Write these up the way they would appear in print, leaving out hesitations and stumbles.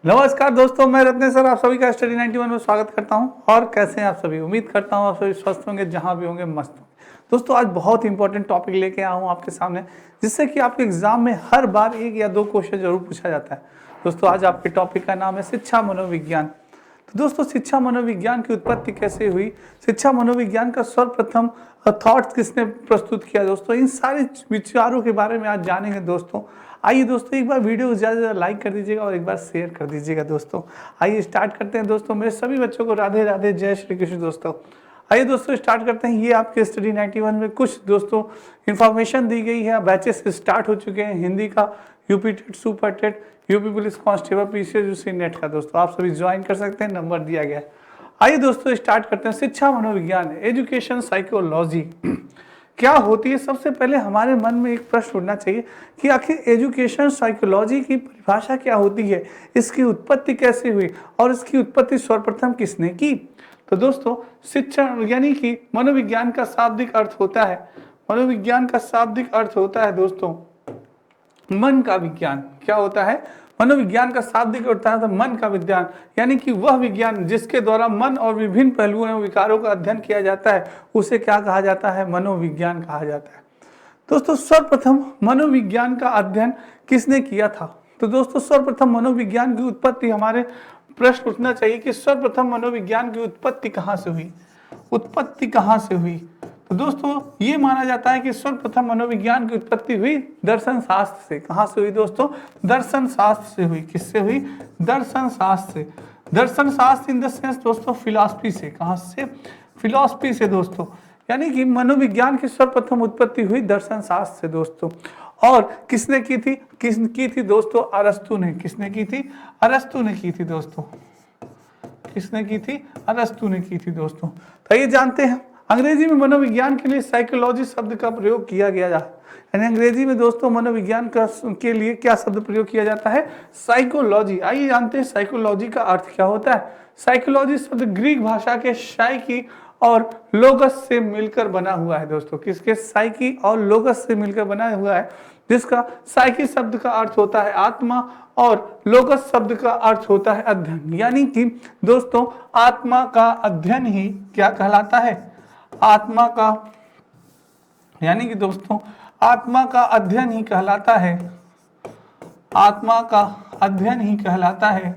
नमस्कार दोस्तों, मैं रत्नेश सर आप सभी का स्टडी 91 में स्वागत करता हूं। और कैसे हैं आप सभी? उम्मीद करता हूं आप सभी स्वस्थ होंगे, जहां भी होंगे मस्त होंगे। दोस्तों आज बहुत इंपॉर्टेंट टॉपिक लेके आया हूं आपके सामने, जिससे कि आपके एग्जाम में हर बार एक या दो क्वेश्चन जरूर पूछा जाता है। दोस्तों आज आपके टॉपिक का नाम है शिक्षा मनोविज्ञान। तो दोस्तों शिक्षा मनोविज्ञान की उत्पत्ति कैसे हुई, शिक्षा मनोविज्ञान का सर्वप्रथम थॉट्स किसने प्रस्तुत किया, दोस्तों इन सारे विचारों के बारे में आज जानेंगे। दोस्तों आइए दोस्तों, एक बार वीडियो को ज़्यादा ज़्यादा लाइक कर दीजिएगा और एक बार शेयर कर दीजिएगा। दोस्तों आइए स्टार्ट करते हैं। दोस्तों मेरे सभी बच्चों को राधे राधे, जय श्री कृष्ण। दोस्तों आइए दोस्तों स्टार्ट करते हैं। ये आपके स्टडी 91 में कुछ दोस्तों इन्फॉर्मेशन दी गई है। बैचेस स्टार्ट हो चुके हैं हिंदी का, UP TET, super TET, UP police constable, PCS NET का। दोस्तों आप सभी ज्वाइन कर सकते हैं, नंबर दिया गया है। आइए दोस्तों स्टार्ट करते हैं। शिक्षा मनोविज्ञान, एजुकेशन साइकोलॉजी क्या होती है? सबसे पहले हमारे मन में एक प्रश्न उठना चाहिए कि आखिर एजुकेशन साइकोलॉजी की परिभाषा क्या होती है, इसकी उत्पत्ति कैसे हुई और इसकी उत्पत्ति सर्वप्रथम किसने की? तो दोस्तों शिक्षा यानी कि मनोविज्ञान का शाब्दिक अर्थ होता है, मनोविज्ञान का शाब्दिक अर्थ होता है दोस्तों मन का विज्ञान। क्या होता है? मनोविज्ञान का शाब्दिक होता है तो मन का विज्ञान, यानी कि वह विज्ञान जिसके द्वारा मन और विभिन्न पहलुओं एवं विकारों का अध्ययन किया जाता है, उसे क्या कहा जाता है? मनोविज्ञान कहा जाता है। दोस्तों सर्वप्रथम मनोविज्ञान का अध्ययन किसने किया था? तो दोस्तों सर्वप्रथम मनोविज्ञान की उत्पत्ति, हमारे प्रश्न उठना चाहिए कि सर्वप्रथम मनोविज्ञान की उत्पत्ति कहाँ से हुई, उत्पत्ति कहाँ से हुई? तो दोस्तों ये माना जाता है कि सर्वप्रथम मनोविज्ञान की उत्पत्ति हुई दर्शन शास्त्र से। कहाँ से हुई दोस्तों? दर्शन शास्त्र से हुई। किससे हुई? दर्शन शास्त्र से। दर्शन शास्त्र इन द सेंस दोस्तों फिलॉसफी से। कहाँ से? फिलॉसफी से दोस्तों, यानी कि मनोविज्ञान की सर्वप्रथम उत्पत्ति हुई दर्शन शास्त्र से दोस्तों। और किसने की थी? किसने की थी दोस्तों? अरस्तु ने। किसने की थी? अरस्तु ने की थी दोस्तों। किसने की थी? अरस्तु ने की थी दोस्तों। तो ये जानते हैं अंग्रेजी में मनोविज्ञान के लिए साइकोलॉजी शब्द का प्रयोग किया गया है। यानी अंग्रेजी में दोस्तों मनोविज्ञान के लिए क्या शब्द प्रयोग किया जाता है? साइकोलॉजी। आइए जानते हैं साइकोलॉजी का अर्थ क्या होता है। साइकोलॉजी शब्द ग्रीक भाषा के साइकी और लोगस से मिलकर बना हुआ है दोस्तों। किसके? साइकी और लोगस से मिलकर बना हुआ है, जिसका साइकी शब्द का अर्थ होता है आत्मा और लोगस शब्द का अर्थ होता है अध्ययन। यानी कि दोस्तों आत्मा का अध्ययन ही क्या कहलाता है? आत्मा का, यानी कि दोस्तों आत्मा का अध्ययन ही कहलाता है, आत्मा का अध्ययन ही कहलाता है,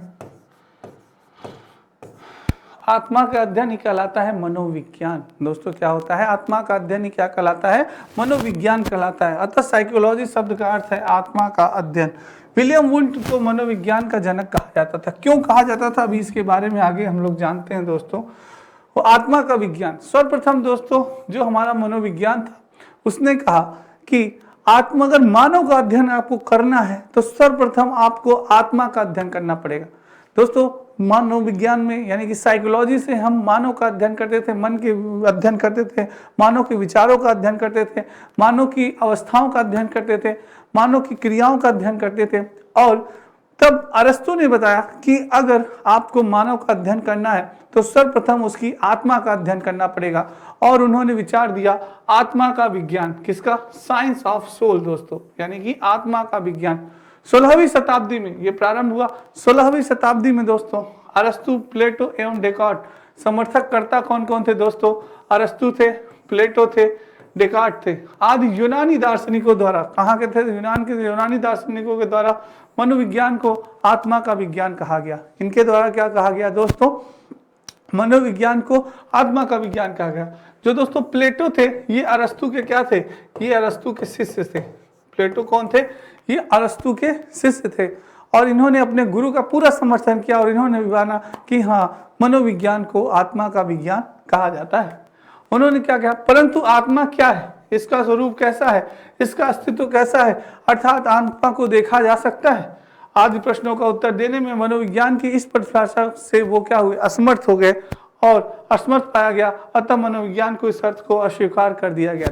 आत्मा का अध्ययन ही कहलाता है मनोविज्ञान। दोस्तों क्या होता है? आत्मा का अध्ययन ही क्या कहलाता है? मनोविज्ञान कहलाता है। अतः साइकोलॉजी शब्द का अर्थ है आत्मा का अध्ययन। विलियम वुंट को मनोविज्ञान का जनक कहा जाता था। क्यों कहा जाता था, अभी इसके बारे में आगे हम लोग जानते हैं दोस्तों। वो आत्मा का विज्ञान सर्वप्रथम दोस्तों जो हमारा मनोविज्ञान था, उसने कहा कि आत्मा, अगर मानव का अध्ययन आपको करना है तो सर्वप्रथम आपको आत्मा का अध्ययन करना पड़ेगा। दोस्तों मनोविज्ञान में यानी कि साइकोलॉजी से हम मानव का अध्ययन करते थे, मन के अध्ययन करते थे, मानव के विचारों का अध्ययन करते थे, मानव की अवस्थाओं का अध्ययन करते थे, मानव की क्रियाओं का अध्ययन करते थे। और तब अरस्तु ने बताया कि अगर आपको मानव का अध्ययन करना है तो सर्वप्रथम उसकी आत्मा का अध्ययन करना पड़ेगा। और उन्होंने विचार दिया आत्मा का विज्ञान। किसका? साइंस ऑफ सोल दोस्तों, यानी कि आत्मा का विज्ञान। 16वीं शताब्दी में यह प्रारंभ हुआ। 16वीं शताब्दी में दोस्तों अरस्तु, प्लेटो एवं डेकार्ट समर्थक करता कौन कौन थे दोस्तों? अरस्तु थे, प्लेटो थे, डेकार्ट थे। आदि यूनानी दार्शनिकों द्वारा, कहाँ के थे? यूनानी दार्शनिकों के द्वारा मनोविज्ञान को आत्मा का विज्ञान कहा गया। इनके द्वारा क्या कहा गया दोस्तों? मनोविज्ञान को आत्मा का विज्ञान कहा गया। जो दोस्तों प्लेटो थे, ये अरस्तु के क्या थे? ये अरस्तु के शिष्य थे। प्लेटो कौन थे? ये अरस्तु के शिष्य थे। और इन्होंने अपने गुरु का पूरा समर्थन किया और इन्होंने भी माना कि हाँ मनोविज्ञान को आत्मा का विज्ञान कहा जाता है। उन्होंने क्या कहा? परंतु आत्मा क्या है, इसका स्वरूप कैसा है, इसका अस्तित्व कैसा है, अर्थात आत्मा को देखा जा सकता है, आदि प्रश्नों का उत्तर देने में मनोविज्ञान की इस परिभाषा से वो क्या हुए? असमर्थ हो गए और असमर्थ पाया गया। अतः मनोविज्ञान को इस अर्थ को अस्वीकार कर दिया गया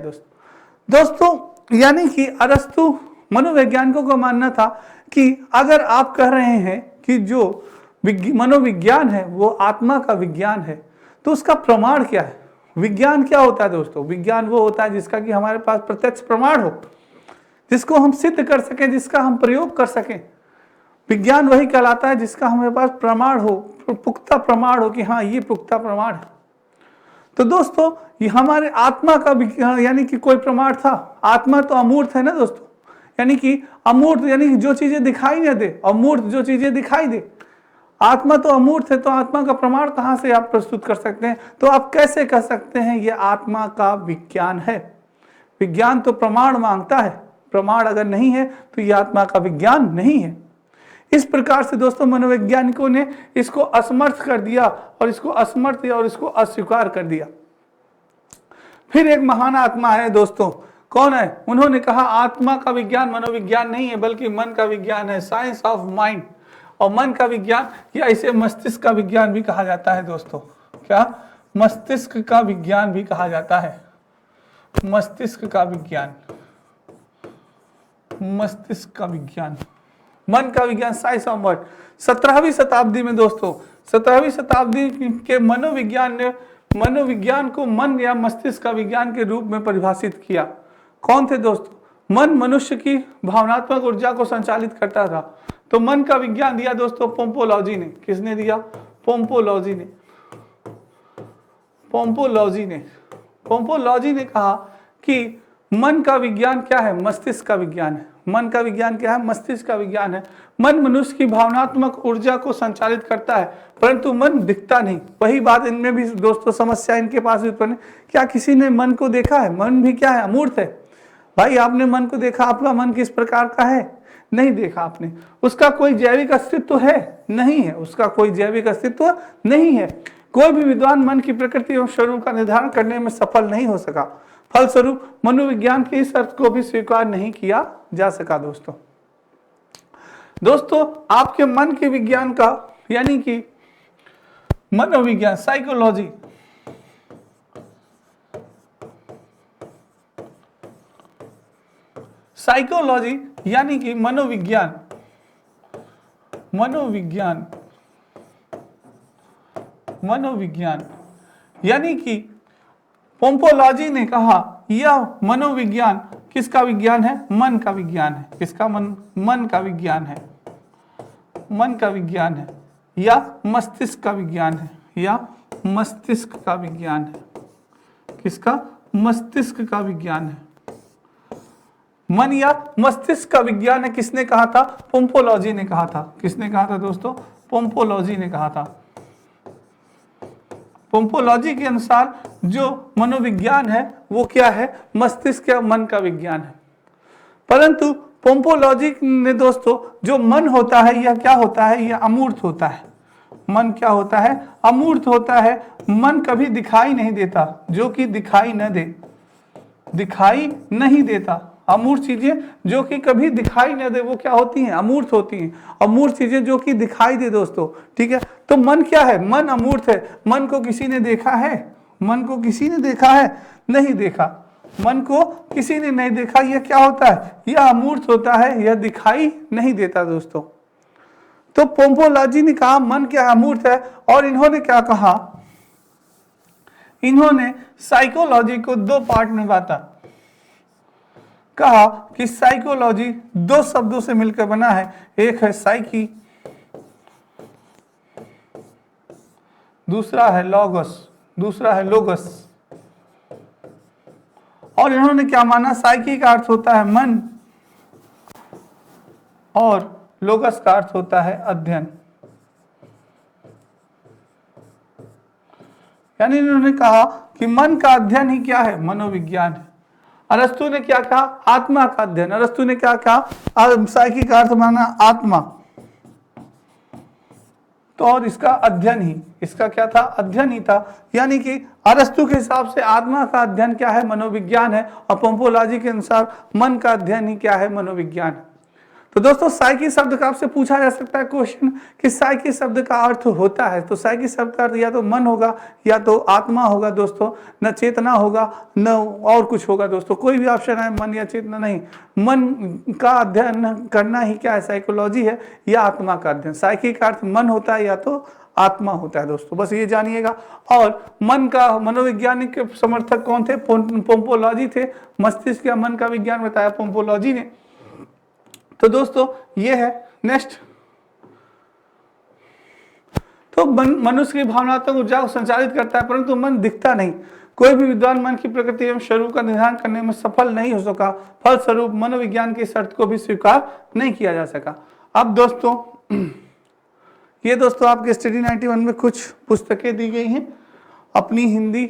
दोस्तों। यानी कि अरस्तु मनोवैज्ञानिकों का मानना था कि अगर आप कह रहे हैं कि जो मनोविज्ञान है वो आत्मा का विज्ञान है, तो उसका प्रमाण क्या है? विज्ञान क्या होता है दोस्तों? विज्ञान वो होता है जिसका कि हमारे पास प्रत्यक्ष प्रमाण हो, जिसको हम सिद्ध कर सकें, जिसका हम प्रयोग कर सकें। विज्ञान वही कहलाता है जिसका हमारे पास प्रमाण हो, पुख्ता प्रमाण हो कि हाँ ये पुख्ता प्रमाण है। तो दोस्तों ये हमारे आत्मा का यानी कि कोई प्रमाण था? आत्मा तो अमूर्त है ना दोस्तों, यानी कि अमूर्त यानी कि जो चीजें दिखाई न दे, अमूर्त जो चीजें दिखाई दे। आत्मा तो अमूर्त है, तो आत्मा का प्रमाण कहां से आप प्रस्तुत कर सकते हैं? तो आप कैसे कह सकते हैं ये आत्मा का विज्ञान है? विज्ञान तो प्रमाण मांगता है, प्रमाण अगर नहीं है तो ये आत्मा का विज्ञान नहीं है। इस प्रकार से दोस्तों मनोवैज्ञानिकों ने इसको असमर्थ कर दिया और इसको असमर्थ और इसको अस्वीकार कर दिया। फिर एक महान आत्मा है दोस्तों, कौन है? उन्होंने कहा आत्मा का विज्ञान मनोविज्ञान नहीं है बल्कि मन का विज्ञान है, साइंस ऑफ माइंड। और मन का विज्ञान या इसे मस्तिष्क का विज्ञान भी कहा जाता है दोस्तों। क्या? मस्तिष्क का विज्ञान भी कहा जाता है, मस्तिष्क का विज्ञान, मस्तिष्क का विज्ञान, मन का विज्ञान, साइंस ऑफ माइंड। 17वीं शताब्दी में दोस्तों, 17वीं शताब्दी के मनोविज्ञान ने मनोविज्ञान को मन या मस्तिष्क का विज्ञान के रूप में परिभाषित किया। कौन थे दोस्तों? मन मनुष्य की भावनात्मक ऊर्जा को संचालित करता था, तो मन का विज्ञान दिया दोस्तों पोम्पोलॉजी ने। किसने दिया? पोम्पोलॉजी ने। पोम्पोलॉजी ने कहा कि मन का विज्ञान क्या है? मस्तिष्क का विज्ञान है। मन का विज्ञान क्या है? मस्तिष्क का विज्ञान है। मन मनुष्य की भावनात्मक ऊर्जा को संचालित करता है, परंतु मन दिखता नहीं। वही बात इनमें भी दोस्तों समस्या इनके पास भी उत्पन्न है। क्या किसी ने मन को देखा है? मन भी क्या है? अमूर्त है। भाई आपने मन को देखा, आपका मन किस प्रकार का है? नहीं देखा आपने। उसका कोई जैविक अस्तित्व है? नहीं है, उसका कोई जैविक अस्तित्व नहीं है। कोई भी विद्वान मन की प्रकृति एवं स्वरूप का निर्धारण करने में सफल नहीं हो सका। फलस्वरूप मनोविज्ञान के इस अर्थ को भी स्वीकार नहीं किया जा सका। दोस्तों आपके मन के विज्ञान का यानी कि मनोविज्ञान, साइकोलॉजी, साइकोलॉजी यानी कि मनोविज्ञान, मनोविज्ञान, मनोविज्ञान यानी कि पोम्पोलॉजी ने कहा यह मनोविज्ञान किसका विज्ञान है? मन का विज्ञान है। किसका? मन का विज्ञान है, मन का विज्ञान है या मस्तिष्क का विज्ञान है, या मस्तिष्क का विज्ञान है। किसका? मस्तिष्क का विज्ञान है। मन या मस्तिष्क का विज्ञान है। किसने कहा था? पोम्पोलॉजी ने कहा था। किसने कहा था दोस्तों? पोम्पोलॉजी ने कहा था। पोम्पोलॉजी के अनुसार जो मनोविज्ञान है वो क्या है? मस्तिष्क या मन का विज्ञान है। परंतु पोम्पोलॉजी ने दोस्तों जो मन होता है यह क्या होता है? यह अमूर्त होता है। मन क्या होता है? अमूर्त होता है। मन कभी दिखाई नहीं देता, जो कि दिखाई न दे, दिखाई नहीं देता। अमूर्त चीजें जो कि कभी दिखाई न दे वो क्या होती हैं? अमूर्त होती हैं। अमूर्त चीजें जो कि दिखाई दे दोस्तों, ठीक है। तो मन क्या है? मन अमूर्त है। मन को किसी ने देखा है? मन को किसी ने देखा है? नहीं देखा। मन को किसी ने नहीं देखा। यह क्या होता है? यह अमूर्त होता है, यह दिखाई नहीं देता दोस्तों। तो पोम्पोलॉजी ने कहा मन क्या अमूर्त है, और इन्होंने क्या कहा? इन्होंने साइकोलॉजी को दो पार्ट में बांटा। कहा कि साइकोलॉजी दो शब्दों से मिलकर बना है, एक है साइकी, दूसरा है लॉगस, दूसरा है लोगस। और इन्होंने क्या माना? साइकी का अर्थ होता है मन और लोगस का अर्थ होता है अध्ययन। यानी इन्होंने कहा कि मन का अध्ययन ही क्या है? मनोविज्ञान है। अरस्तु ने क्या कहा? आत्मा का अध्ययन। अरस्तु ने क्या कहा? साइकी का अर्थ माना आत्मा, तो और इसका अध्ययन ही, इसका क्या था? अध्ययन ही था। यानी कि अरस्तु के हिसाब से आत्मा का अध्ययन क्या है? मनोविज्ञान है। और पोम्पोलॉजी के अनुसार मन का अध्ययन ही क्या है? मनोविज्ञान है। तो दोस्तों साइकी शब्द का आपसे पूछा जा सकता है क्वेश्चन कि साइकी शब्द का अर्थ होता है, तो साइकी शब्द का अर्थ या तो मन होगा या तो आत्मा होगा दोस्तों, न चेतना होगा न और कुछ होगा दोस्तों। कोई भी ऑप्शन है मन या चेतना नहीं। मन का अध्ययन करना ही क्या है? साइकोलॉजी है या आत्मा का अध्ययन। साइकी का अर्थ मन होता है या तो आत्मा होता है दोस्तों, बस ये जानिएगा। और मन का मनोवैज्ञानिक समर्थक कौन थे? पोम्पोलॉजी थे। मस्तिष्क या मन का विज्ञान बताया पोम्पोलॉजी ने। तो दोस्तों ये है। नेक्स्ट तो मनुष्य की भावनात्मक ऊर्जा को संचालित करता है, परंतु मन दिखता नहीं। कोई भी विद्वान मन की प्रकृति एवं स्वरूप का निर्धारण करने में सफल नहीं हो सका, फलस्वरूप मनोविज्ञान की शर्त को भी स्वीकार नहीं किया जा सका। अब दोस्तों ये दोस्तों आपके स्टडी 91 में कुछ पुस्तकें दी गई हैं अपनी हिंदी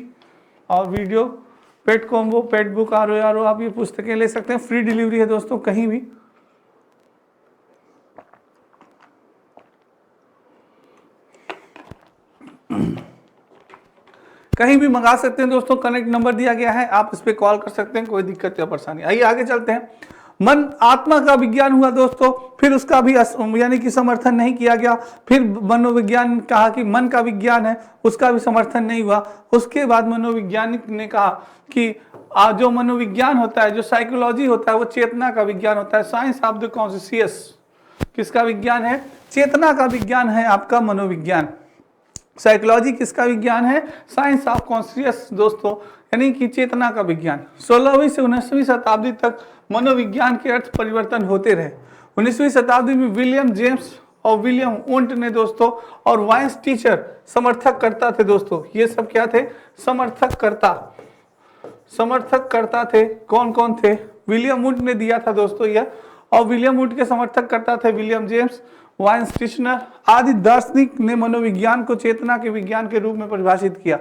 और वीडियो, पेट कॉम्बो, पेट बुक, RO आप ये पुस्तकें ले सकते हैं, फ्री डिलीवरी है दोस्तों, कहीं भी। कहीं भी मंगा सकते हैं दोस्तों, कनेक्ट नंबर दिया गया है, आप इस पे कॉल कर सकते हैं, कोई दिक्कत या परेशानी। आइए आगे चलते हैं। मन आत्मा का विज्ञान हुआ दोस्तों, फिर उसका भी यानी कि समर्थन नहीं किया गया। फिर मनोविज्ञान कहा कि मन का विज्ञान है, उसका भी समर्थन नहीं हुआ। उसके बाद मनोविज्ञानिक ने कहा कि जो मनोविज्ञान होता है, जो साइकोलॉजी होता है, वो चेतना का विज्ञान होता है। साइंस ऑफ द कॉन्शियस किसका विज्ञान है? चेतना का विज्ञान है आपका मनोविज्ञान। साइकोलॉजी किसका विज्ञान है? साइंस ऑफ कॉन्शियस दोस्तों, यानी कि चेतना का विज्ञान। 16वीं से 19वीं शताब्दी तक मनोविज्ञान के अर्थ परिवर्तन होते रहे। 19वीं शताब्दी में विलियम जेम्स और विलियम वुंट ने दोस्तों और वाइंस टीचर समर्थक करता थे दोस्तों। ये सब क्या थे? समर्थक करता थे। कौन कौन थे? विलियम वुंट ने दिया था दोस्तों यह, और विलियम वुंट के समर्थक करता थे विलियम जेम्स, वाइंस टीचर आदि दार्शनिक ने मनोविज्ञान को चेतना के विज्ञान के रूप में परिभाषित किया,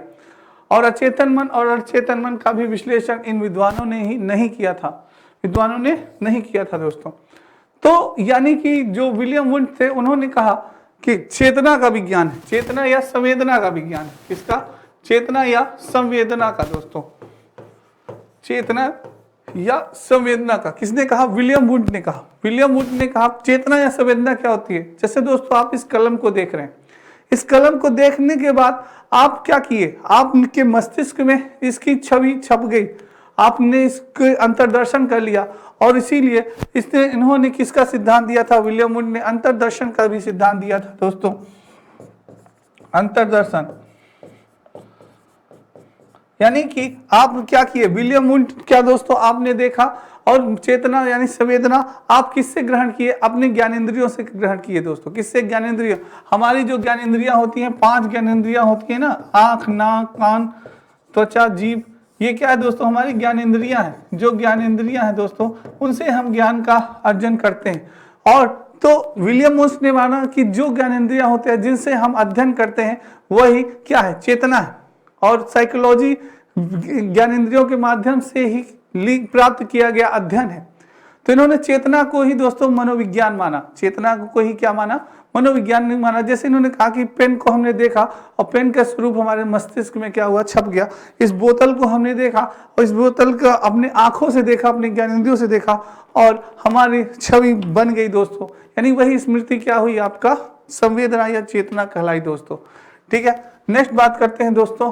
और अचेतन मन और अचेतन मन का भी विश्लेषण इन विद्वानों ने ही नहीं किया था दोस्तों। तो यानी कि जो विलियम वुंट थे, उन्होंने कहा कि चेतना का विज्ञान है, चेतना या संवेदना का विज्ञान है। किसका? चेतना या संवेदना का दोस्तों, चेतना या संवेदना का। किसने कहा? विलियम वुंट ने कहा। विलियम वुंट ने कहा चेतना या संवेदना क्या होती है। जैसे दोस्तों आप इस कलम को देख रहे हैं, इस कलम को देखने के बाद आप क्या किए? आपके मस्तिष्क में इसकी छवि छप गई, आपने इसके अंतर्दर्शन कर लिया, और इसीलिए इन्होंने किसका सिद्धांत दिया था? विलियम वुंट ने अंतर्दर्शन का भी सिद्धांत दिया था दोस्तों। अंतर्दर्शन यानी कि आप क्या किए? विलियम वुंट क्या दोस्तों आपने देखा, और चेतना यानी संवेदना आप किससे ग्रहण किए? अपने ज्ञानेंद्रियों से ग्रहण किए दोस्तों। किससे? ज्ञानेंद्रिय। हमारी जो ज्ञानेंद्रियां होती हैं, 5 ज्ञानेंद्रियां होती है ना, आंख, नाक, कान, त्वचा, जीभ, ये क्या है दोस्तों? हमारी ज्ञानेंद्रियां हैं। जो ज्ञानेंद्रियां हैं दोस्तों, उनसे हम ज्ञान का अर्जन करते हैं। और तो विलियम वुंट ने माना कि जो ज्ञानेंद्रियां होते हैं, जिनसे हम अध्ययन करते हैं, वही क्या है? चेतना है। और साइकोलॉजी ज्ञानेंद्रियों के माध्यम से ही प्राप्त किया गया अध्ययन है। तो इन्होंने चेतना को ही दोस्तों मनोविज्ञान माना। चेतना को ही क्या माना? मनोविज्ञान नहीं माना। जैसे इन्होंने कहा कि पेन को हमने देखा और पेन का स्वरूप हमारे मस्तिष्क में क्या हुआ? छप गया। इस बोतल को हमने देखा और इस बोतल का अपने आंखों से देखा, अपने ज्ञानेंद्रियों से देखा, और हमारी छवि बन गई दोस्तों। यानी वही स्मृति क्या हुई? आपका संवेदना या चेतना कहलाई दोस्तों। ठीक है, नेक्स्ट बात करते हैं दोस्तों।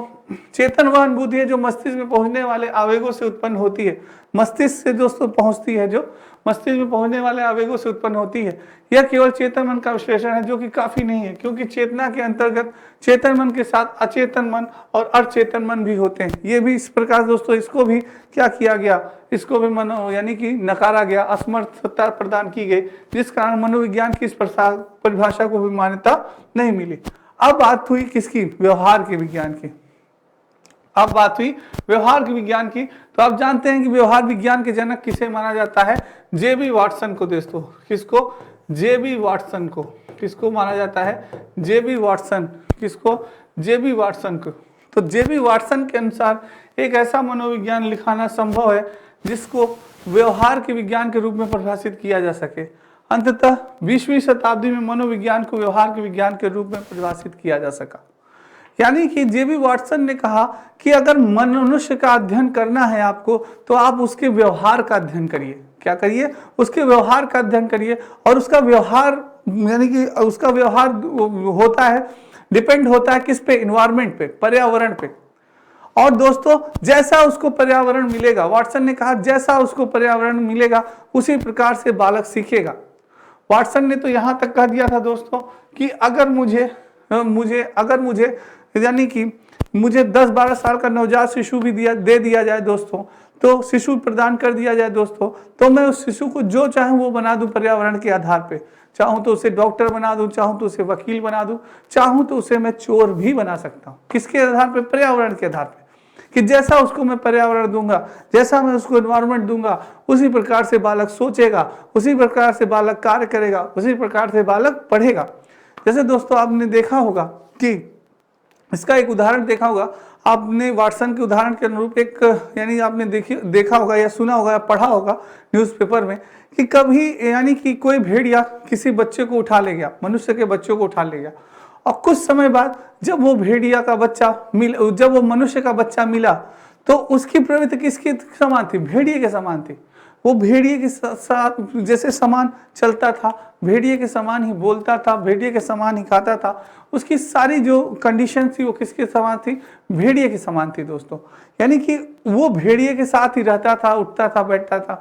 चेतन वह अनुभूति है जो मस्तिष्क में पहुंचने वाले आवेगों से उत्पन्न होती है। मस्तिष्क से दोस्तों पहुंचती है, जो मस्तिष्क में पहुंचने वाले आवेगों से उत्पन्न होती है। यह केवल चेतन मन का विश्लेषण है, जो कि काफी नहीं है, क्योंकि चेतना के अंतर्गत चेतन मन के साथ अचेतन मन और अचेतन मन भी होते हैं। ये भी इस प्रकार दोस्तों, इसको भी क्या किया गया? इसको भी मनो यानी कि नकारा गया, असमर्थता प्रदान की गई, जिस कारण मनोविज्ञान की इस परिभाषा को भी मान्यता नहीं मिली। अब बात हुई किसकी? व्यवहार के विज्ञान की। अब बात हुई व्यवहार के विज्ञान की। तो आप जानते हैं कि व्यवहार विज्ञान के जनक किसे माना जाता है? जेबी वाटसन को दोस्तों। किसको? जेबी वाटसन को। किसको माना जाता है? जेबी वाटसन। किसको? जेबी वाटसन को। तो जेबी वाटसन के अनुसार एक ऐसा मनोविज्ञान लिखाना संभव है जिसको व्यवहार के विज्ञान के रूप में परिभाषित किया जा सके। अंततः 20वीं शताब्दी में मनोविज्ञान को व्यवहार के विज्ञान के रूप में परिभाषित किया जा सका। यानी कि जेबी वाटसन ने कहा कि अगर मनुष्य का अध्ययन करना है आपको, तो आप उसके व्यवहार का अध्ययन करिए। क्या करिए? उसके व्यवहार का अध्ययन करिए। और उसका व्यवहार यानी कि उसका व्यवहार होता है, डिपेंड होता है किस पे? इन्वायरमेंट पे, पर्यावरण पे। और दोस्तों जैसा उसको पर्यावरण मिलेगा, वाटसन ने कहा जैसा उसको पर्यावरण मिलेगा उसी प्रकार से बालक सीखेगा। वाटसन ने तो यहाँ तक कह दिया था दोस्तों कि अगर मुझे यानी कि मुझे 10-12 साल का नवजात शिशु भी दे दिया जाए दोस्तों, तो शिशु प्रदान कर दिया जाए दोस्तों, तो मैं उस शिशु को जो चाहूँ वो बना दूं पर्यावरण के आधार पे। चाहूँ तो उसे डॉक्टर बना दूं, चाहूँ तो उसे वकील बना दूं, चाहूँ तो उसे मैं चोर भी बना सकता हूँ। किसके आधार पर? पर्यावरण के आधार पर, कि जैसा उसको मैं पर्यावरण दूंगा, जैसा मैं उसको एनवायरनमेंट दूंगा, उसी प्रकार से बालक सोचेगा, उसी प्रकार से बालक कार्य करेगा, उसी प्रकार से बालक पढ़ेगा। जैसे दोस्तों आपने देखा होगा कि इसका एक उदाहरण देखा होगा आपने, वाटसन के उदाहरण के अनुरूप एक, यानी आपने देखा होगा या सुना होगा या पढ़ा होगा न्यूज़पेपर में कि कभी यानी कि कोई भेड़िया किसी बच्चे को उठा ले गया, मनुष्य के बच्चों को उठा ले गया, और कुछ समय बाद जब वो भेड़िया का बच्चा मिला, जब वो मनुष्य का बच्चा मिला, तो उसकी प्रवृत्ति किसके समान थी? भेड़िए के समान थी। वो भेड़िए के साथ जैसे समान चलता था, भेड़िए के समान ही बोलता था, भेड़िए के समान ही खाता था, उसकी सारी जो कंडीशन थी वो किसके समान थी? भेड़िए के समान थी दोस्तों। यानी कि वो भेड़िए के साथ ही रहता था, उठता था, बैठता था।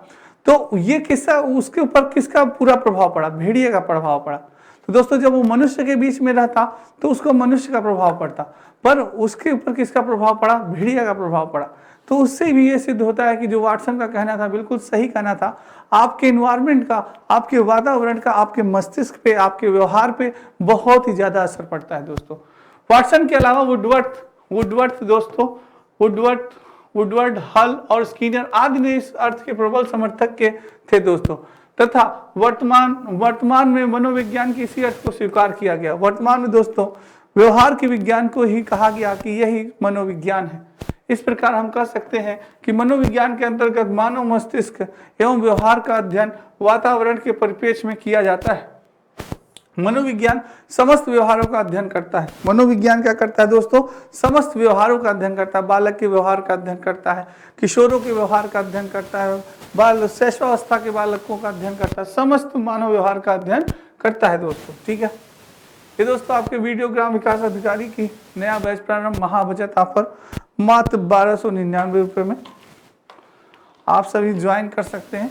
तो ये किस्सा, उसके ऊपर किसका पूरा प्रभाव पड़ा? भेड़िए का प्रभाव पड़ा। तो दोस्तों जब वो मनुष्य के बीच में रहता तो उसको मनुष्य का प्रभाव पड़ता, पर उसके ऊपर किसका प्रभाव पड़ा? भेड़िया का प्रभाव पड़ा। तो उससे भी ये सिद्ध होता है कि जो वाटसन का कहना था बिल्कुल सही कहना था। आपके एनवायरनमेंट का, आपके वातावरण का, आपके मस्तिष्क पे, आपके व्यवहार पे बहुत ही ज्यादा असर पड़ता है दोस्तों। वाटसन के अलावा वुडवर्थ दोस्तों, वुडवर्ड, हल और स्किनर आदि ने इस अर्थ के प्रबल समर्थक के थे दोस्तों, तथा वर्तमान में मनोविज्ञान की इसी अर्थ को स्वीकार किया गया। वर्तमान में दोस्तों व्यवहार के विज्ञान को ही कहा गया कि यही मनोविज्ञान है। इस प्रकार हम कह सकते हैं कि मनोविज्ञान के अंतर्गत मानव मस्तिष्क एवं व्यवहार का अध्ययन वातावरण के परिप्रेक्ष्य में किया जाता है। मनोविज्ञान समस्त व्यवहारों का अध्ययन करता है। मनोविज्ञान क्या करता है दोस्तों? समस्त व्यवहारों का अध्ययन करता है। बालक के व्यवहार का अध्ययन करता है, किशोरों के व्यवहार का अध्ययन करता है, शैशवावस्था के बालकों का अध्ययन करता है, समस्त मानव व्यवहार का अध्ययन करता है दोस्तों। ठीक है, ये दोस्तों आपके वीडियोग्राम विकास अधिकारी की नया बैच प्रारंभ, महाबचत ऑफर मात्र 1299 रुपये में आप सभी ज्वाइन कर सकते हैं।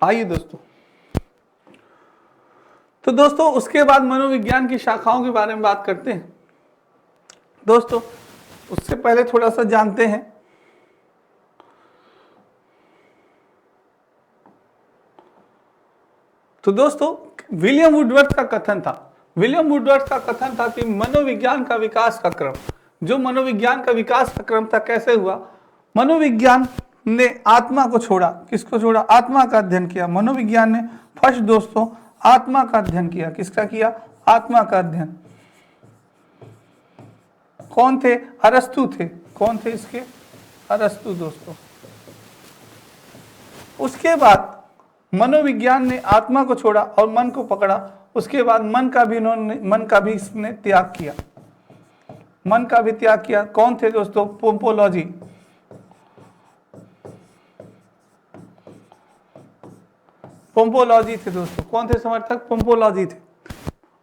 आइए दोस्तों, तो दोस्तों उसके बाद मनोविज्ञान की शाखाओं के बारे में बात करते हैं। दोस्तों उससे पहले थोड़ा सा जानते हैं तो दोस्तों विलियम वुडवर्थ का कथन था कि मनोविज्ञान का विकास का क्रम, जो मनोविज्ञान का विकास का क्रम था, कैसे हुआ? मनोविज्ञान ने आत्मा को छोड़ा। किसको छोड़ा? आत्मा का अध्ययन किया। मनोविज्ञान ने फर्स्ट दोस्तों आत्मा का अध्ययन किया। किसका किया? आत्मा का अध्ययन। कौन थे? अरस्तु थे। कौन थे इसके? अरस्तु दोस्तों। उसके बाद मनोविज्ञान ने आत्मा को छोड़ा और मन को पकड़ा। उसके बाद मन का भी इसने त्याग किया। मन का भी त्याग किया। कौन थे दोस्तों? पोम्पोलॉजी। पोम्पोलॉजी थे दोस्तों। कौन थे समर्थक? पोम्पोलॉजी थे।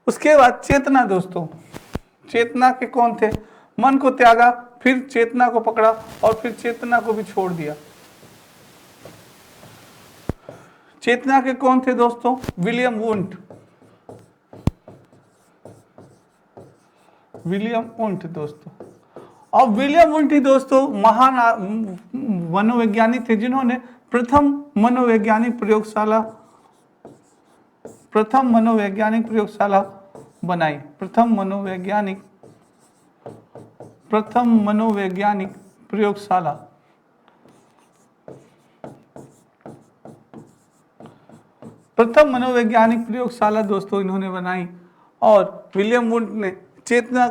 उसके बाद चेतना दोस्तों। चेतना के कौन थे? मन को त्यागा, फिर चेतना को पकड़ा और फिर चेतना को भी छोड़ दिया। चेतना के कौन थे दोस्तों? विलियम वुंट दोस्तों। और विलियम वुंट ही दोस्तों महान मनोवैज्ञानिक थे जिन्होंने प्रथम मनोवैज्ञानिक प्रयोगशाला बनाई। प्रथम मनोवैज्ञानिक प्रयोगशाला दोस्तों इन्होंने बनाई। और विलियम वुंट ने चेतना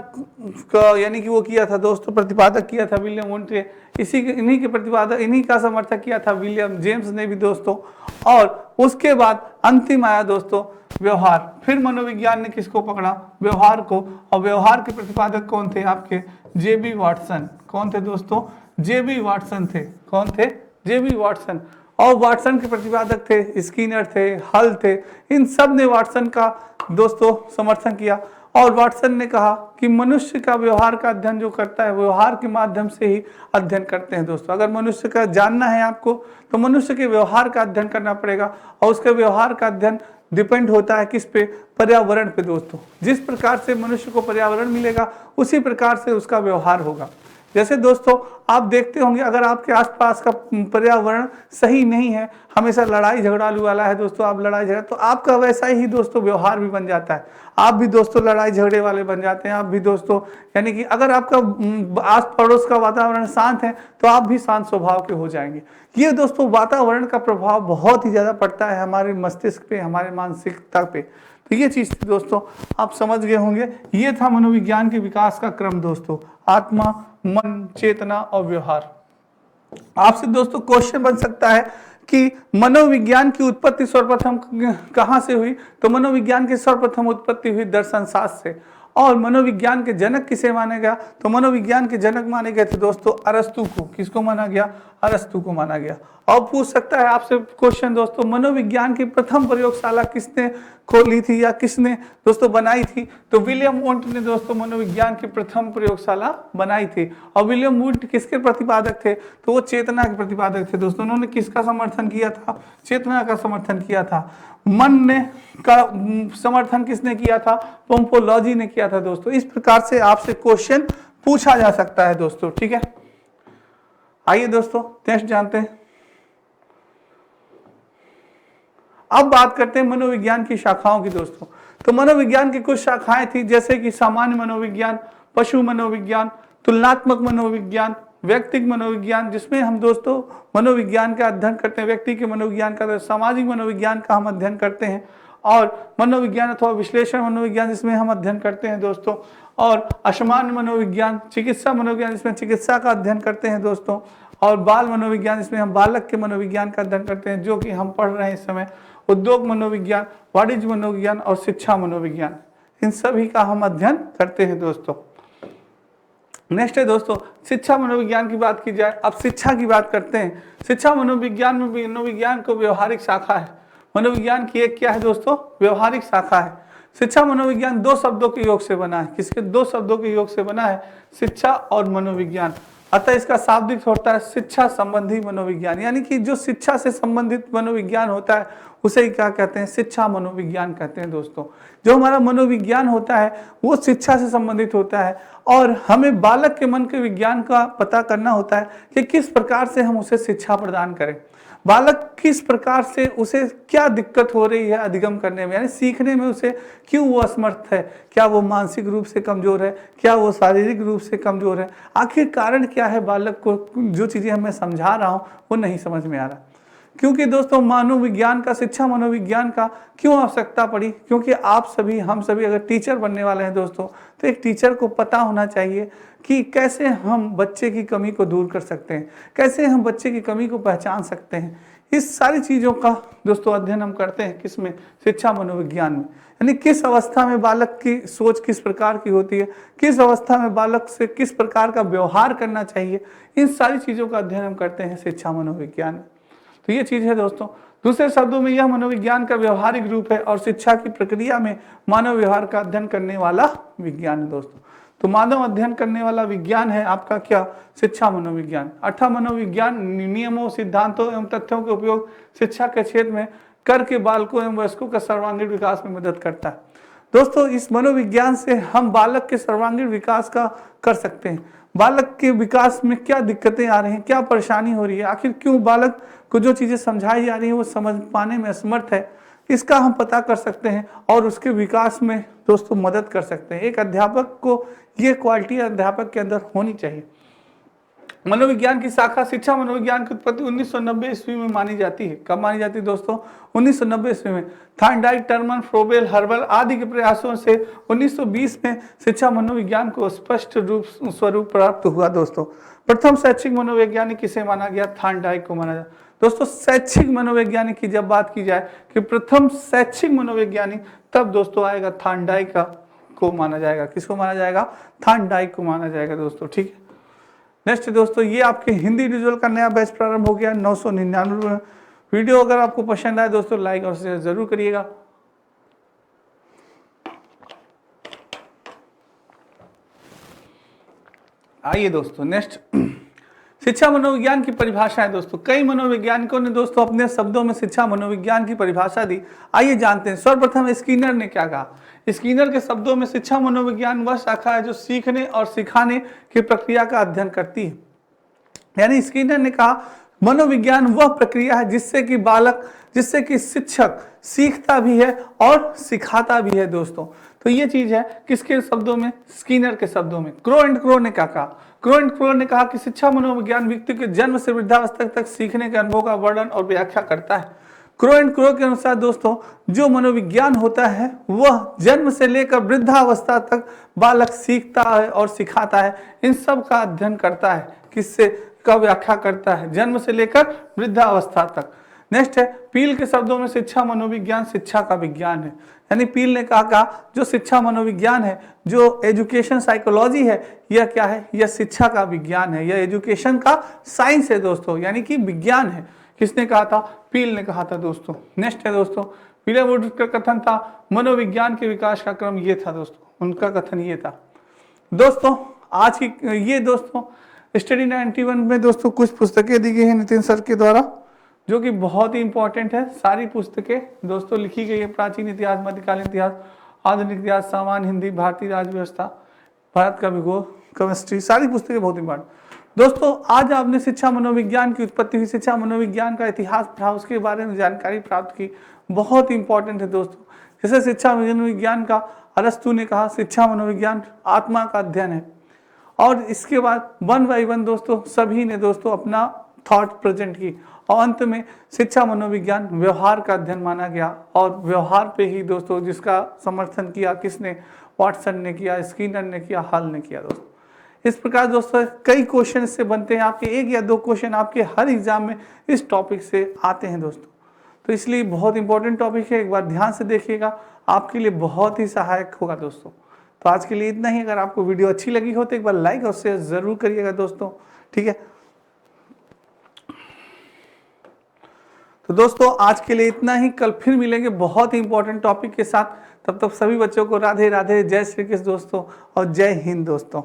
का यानी कि वो किया था दोस्तों, प्रतिपादक किया था विलियम वुंट ने। इन्हीं का समर्थक किया था विलियम जेम्स ने भी दोस्तों। और उसके बाद अंतिम आया दोस्तों व्यवहार। फिर मनोविज्ञान ने किसको पकड़ा? व्यवहार को। और व्यवहार के प्रतिपादक कौन थे? आपके जेबी वाटसन। कौन थे दोस्तों? जेबी वाटसन थे। कौन थे? जेबी वाटसन। और वाटसन के प्रतिपादक थे स्किनर थे, हल थे। इन सब ने वाटसन का दोस्तों समर्थन किया। और वाटसन ने कहा कि मनुष्य का व्यवहार का अध्ययन जो करता है, व्यवहार के माध्यम से ही अध्ययन करते हैं दोस्तों। अगर मनुष्य का जानना है आपको तो मनुष्य के व्यवहार का अध्ययन करना पड़ेगा। और उसके व्यवहार का अध्ययन डिपेंड होता है किस पे? पर्यावरण पे दोस्तों। जिस प्रकार से मनुष्य को पर्यावरण मिलेगा उसी प्रकार से उसका व्यवहार होगा। जैसे दोस्तों आप देखते होंगे अगर आपके आसपास का पर्यावरण सही नहीं है, हमेशा लड़ाई झगड़ालू वाला है दोस्तों, आप लड़ाई झगड़ा, तो आपका वैसा ही दोस्तों व्यवहार भी बन जाता है। आप भी दोस्तों लड़ाई झगड़े वाले बन जाते हैं, आप भी दोस्तों, यानी कि अगर आपका आस पड़ोस का वातावरण शांत है तो आप भी शांत स्वभाव के हो जाएंगे। ये दोस्तों वातावरण का प्रभाव बहुत ही ज़्यादा पड़ता है हमारे मस्तिष्क पे, हमारे मानसिकता पे। तो ये चीज़ दोस्तों आप समझ गए होंगे। ये था मनोविज्ञान के विकास का क्रम दोस्तों, आत्मा, मन, चेतना और व्यवहार। आपसे दोस्तों क्वेश्चन बन सकता है कि मनोविज्ञान की उत्पत्ति सर्वप्रथम कहाँ से हुई? तो मनोविज्ञान की सर्वप्रथम उत्पत्ति हुई दर्शन शास्त्र से। और मनोविज्ञान के जनक किसे माना गया? तो मनोविज्ञान के जनक माने गए थे दोस्तों अरस्तु को। किसको माना गया? अरस्तु को माना गया। और पूछ सकता है आपसे क्वेश्चन दोस्तों, मनोविज्ञान की प्रथम प्रयोगशाला किसने खोली थी या किसने दोस्तों बनाई थी? तो विलियम वुंट ने दोस्तों मनोविज्ञान की प्रथम प्रयोगशाला बनाई थी। और विलियम वुंट किसके प्रतिपादक थे? तो वो चेतना के प्रतिपादक थे दोस्तों। उन्होंने किसका समर्थन किया था? चेतना का समर्थन किया था। मन ने का समर्थन किसने किया था? पोम्पोलॉजी ने किया था दोस्तों। इस प्रकार से आपसे क्वेश्चन पूछा जा सकता है दोस्तों, ठीक है। आइए दोस्तों नेक्स्ट जानते हैं। अब बात करते हैं मनोविज्ञान की शाखाओं की दोस्तों। तो मनोविज्ञान की कुछ शाखाएं थी, जैसे कि सामान्य मनोविज्ञान, पशु मनोविज्ञान, तुलनात्मक मनोविज्ञान, व्यक्तिक मनोविज्ञान, जिसमें हम दोस्तों मनोविज्ञान का अध्ययन करते हैं, व्यक्ति के मनोविज्ञान का, सामाजिक मनोविज्ञान का हम अध्ययन करते हैं, और मनोविज्ञान अथवा विश्लेषण मनोविज्ञान जिसमें हम अध्ययन करते हैं दोस्तों, और असामान्य मनोविज्ञान, चिकित्सा मनोविज्ञान जिसमें चिकित्सा का अध्ययन करते हैं दोस्तों, और बाल मनोविज्ञान जिसमें हम बालक के मनोविज्ञान का अध्ययन करते हैं, जो कि हम पढ़ रहे हैं इस समय, उद्योग मनोविज्ञान, वाणिज्य मनोविज्ञान और शिक्षा मनोविज्ञान, इन सभी का हम अध्ययन करते हैं दोस्तों। नेक्स्ट है दोस्तों शिक्षा मनोविज्ञान की बात की जाए। अब शिक्षा की बात करते हैं। शिक्षा मनोविज्ञान में मनोविज्ञान को व्यवहारिक शाखा है। मनोविज्ञान की एक क्या है दोस्तों? व्यवहारिक शाखा है। शिक्षा मनोविज्ञान दो शब्दों के योग से बना है। किसके? दो शब्दों के योग से बना है, शिक्षा और मनोविज्ञान। अतः इसका शाब्दिक होता है शिक्षा संबंधी मनोविज्ञान, यानी कि जो शिक्षा से संबंधित मनोविज्ञान होता है उसे क्या कहते हैं? शिक्षा मनोविज्ञान कहते हैं दोस्तों। जो हमारा मनोविज्ञान होता है वो शिक्षा से संबंधित होता है, और हमें बालक के मन के विज्ञान का पता करना होता है कि किस प्रकार से हम उसे शिक्षा प्रदान करें। बालक किस प्रकार से, उसे क्या दिक्कत हो रही है अधिगम करने में, यानी सीखने में उसे क्यों वो असमर्थ है? क्या वो मानसिक रूप से कमजोर है? क्या वो शारीरिक रूप से कमजोर है? आखिर कारण क्या है? बालक को जो चीज़ें मैं समझा रहा हूँ वो नहीं समझ में आ रहा। क्योंकि दोस्तों मनोविज्ञान का, शिक्षा मनोविज्ञान का क्यों आवश्यकता पड़ी? क्योंकि आप सभी, हम सभी अगर टीचर बनने वाले हैं दोस्तों, तो एक टीचर को पता होना चाहिए कि कैसे हम बच्चे की कमी को दूर कर सकते हैं, कैसे हम बच्चे की कमी को पहचान सकते हैं। इस सारी चीज़ों का दोस्तों अध्ययन हम करते हैं किसमें? शिक्षा मनोविज्ञान में। यानी किस अवस्था में बालक की सोच किस प्रकार की होती है, किस अवस्था में बालक से किस प्रकार का व्यवहार करना चाहिए, इन सारी चीज़ों का अध्ययन हम करते हैं शिक्षा मनोविज्ञान में। तो ये चीज़ है दोस्तों। दूसरे शब्दों में यह मनोविज्ञान का व्यवहारिक रूप है और शिक्षा की प्रक्रिया में मानव व्यवहार का अध्ययन करने वाला विज्ञान है दोस्तों। तो मानव अध्ययन करने वाला विज्ञान है आपका क्या? शिक्षा मनोविज्ञान। अर्थात मनोविज्ञान नियमों, सिद्धांतों एवं तथ्यों के उपयोग शिक्षा के क्षेत्र में करके बालकों एवं वयस्कों का सर्वांगीण विकास में मदद करता है दोस्तों। इस मनोविज्ञान से हम बालक के सर्वांगीण विकास का कर सकते हैं। बालक के विकास में क्या दिक्कतें आ रही हैं, क्या परेशानी हो रही है, आखिर क्यों बालक को जो चीज़ें समझाई जा रही हैं वो समझ पाने में असमर्थ है, इसका हम पता कर सकते हैं और उसके विकास में दोस्तों मदद कर सकते हैं। एक अध्यापक को ये क्वालिटी अध्यापक के अंदर होनी चाहिए। मनोविज्ञान की शाखा शिक्षा मनोविज्ञान की उत्पत्ति 1990 ईस्वी में मानी जाती है। कब मानी जाती है दोस्तों? 1990 ईस्वी में। थॉर्नडाइक, टर्मन, फ्रोबेल, हर्बल आदि के प्रयासों से 1920 में शिक्षा मनोविज्ञान को स्पष्ट स्वरूप प्राप्त हुआ दोस्तों। प्रथम शैक्षिक मनोवैज्ञानिक किसे माना गया? थॉर्नडाइक को माना गया दोस्तों। शैक्षिक मनोवैज्ञानिक की जब बात की जाए कि प्रथम शैक्षिक मनोवैज्ञानिक, तब दोस्तों आएगा थॉर्नडाइक को माना जाएगा। किसको माना जाएगा? थॉर्नडाइक को माना जाएगा दोस्तों, ठीक है। नेक्स्ट दोस्तों, ये आपके हिंदी इंडिविजुअल का नया बैच प्रारंभ हो गया 999। वीडियो अगर आपको पसंद आए दोस्तों लाइक और शेयर जरूर करिएगा। आइए दोस्तों नेक्स्ट, शिक्षा मनोविज्ञान की परिभाषा है दोस्तों। कई मनोवैज्ञानिकों ने दोस्तों अपने शब्दों में शिक्षा मनोविज्ञान की परिभाषा दी। आइए जानते हैं। सर्वप्रथम स्किनर ने क्या कहा। स्किनर के शब्दों में शिक्षा मनोविज्ञान वह शाखा है जो सीखने और सिखाने की प्रक्रिया का अध्ययन करती है। यानी स्किनर ने कहा मनोविज्ञान वह प्रक्रिया है जिससे कि शिक्षक सीखता भी है और सिखाता भी है दोस्तों। तो ये चीज है किसके शब्दों में, स्किनर के शब्दों में। क्रो एंड क्रो ने क्या कहा। क्रो एंड क्रो ने कहा कि शिक्षा मनोविज्ञान व्यक्ति के जन्म से वृद्धावस्था तक सीखने के अनुभव का वर्णन और व्याख्या करता है। क्रो एंड क्रो के अनुसार दोस्तों जो मनोविज्ञान होता है वह जन्म से लेकर वृद्धावस्था तक बालक सीखता है और सिखाता है, इन सब का अध्ययन करता है। किससे का व्याख्या करता है, जन्म से लेकर वृद्धावस्था तक। नेक्स्ट है पील के शब्दों में शिक्षा मनोविज्ञान शिक्षा का विज्ञान है। यानी पील ने कहा जो शिक्षा मनोविज्ञान है, जो एजुकेशन साइकोलॉजी है, यह क्या है, यह शिक्षा का विज्ञान है, यह एजुकेशन का साइंस है दोस्तों, यानी कि विज्ञान है। किसने कहा था, पील ने कहा था दोस्तों। नेक्स्ट है दोस्तों विलियम वुड का कथन था मनोविज्ञान के विकास का क्रम ये था दोस्तों, उनका कथन ये था। दोस्तों आज की ये दोस्तों स्टडी 91 में दोस्तों कुछ पुस्तकें दी गई हैं नितिन सर के द्वारा, जो कि बहुत ही इंपॉर्टेंट है। सारी पुस्तकें दोस्तों लिखी गई है, प्राचीन इतिहास, मध्यकालीन इतिहास, आधुनिक इतिहास, सामान्य हिंदी, भारतीय राज्य व्यवस्था, भारत का भूगोल, केमिस्ट्री, सारी पुस्तकें बहुत इंपॉर्टेंट। दोस्तों आज आपने शिक्षा मनोविज्ञान की उत्पत्ति हुई, शिक्षा मनोविज्ञान का इतिहास था, उसके बारे में जानकारी प्राप्त की, बहुत इंपॉर्टेंट है दोस्तों। जैसे शिक्षा मनोविज्ञान का अरस्तु ने कहा शिक्षा मनोविज्ञान आत्मा का अध्ययन है। और इसके बाद वन बाई वन दोस्तों सभी ने दोस्तों अपना थॉट प्रेजेंट की और अंत में शिक्षा मनोविज्ञान व्यवहार का अध्ययन माना गया। और व्यवहार पे ही दोस्तों जिसका समर्थन किया किसने, वाटसन ने किया, स्किनर ने किया, हल ने किया दोस्तों। इस प्रकार दोस्तों कई क्वेश्चन इससे बनते हैं, आपके 1 या 2 क्वेश्चन आपके हर एग्जाम में इस टॉपिक से आते हैं दोस्तों। तो इसलिए बहुत इंपॉर्टेंट टॉपिक है, एक बार ध्यान से देखिएगा, आपके लिए बहुत ही सहायक होगा दोस्तों। तो आज के लिए इतना ही। अगर आपको वीडियो अच्छी लगी हो तो एक बार लाइक और शेयर जरूर करिएगा दोस्तों, ठीक है। तो दोस्तों आज के लिए इतना ही, कल फिर मिलेंगे बहुत ही इंपॉर्टेंट टॉपिक के साथ। तब तक सभी बच्चों को राधे राधे, जय श्री कृष्ण दोस्तों और जय हिंद दोस्तों।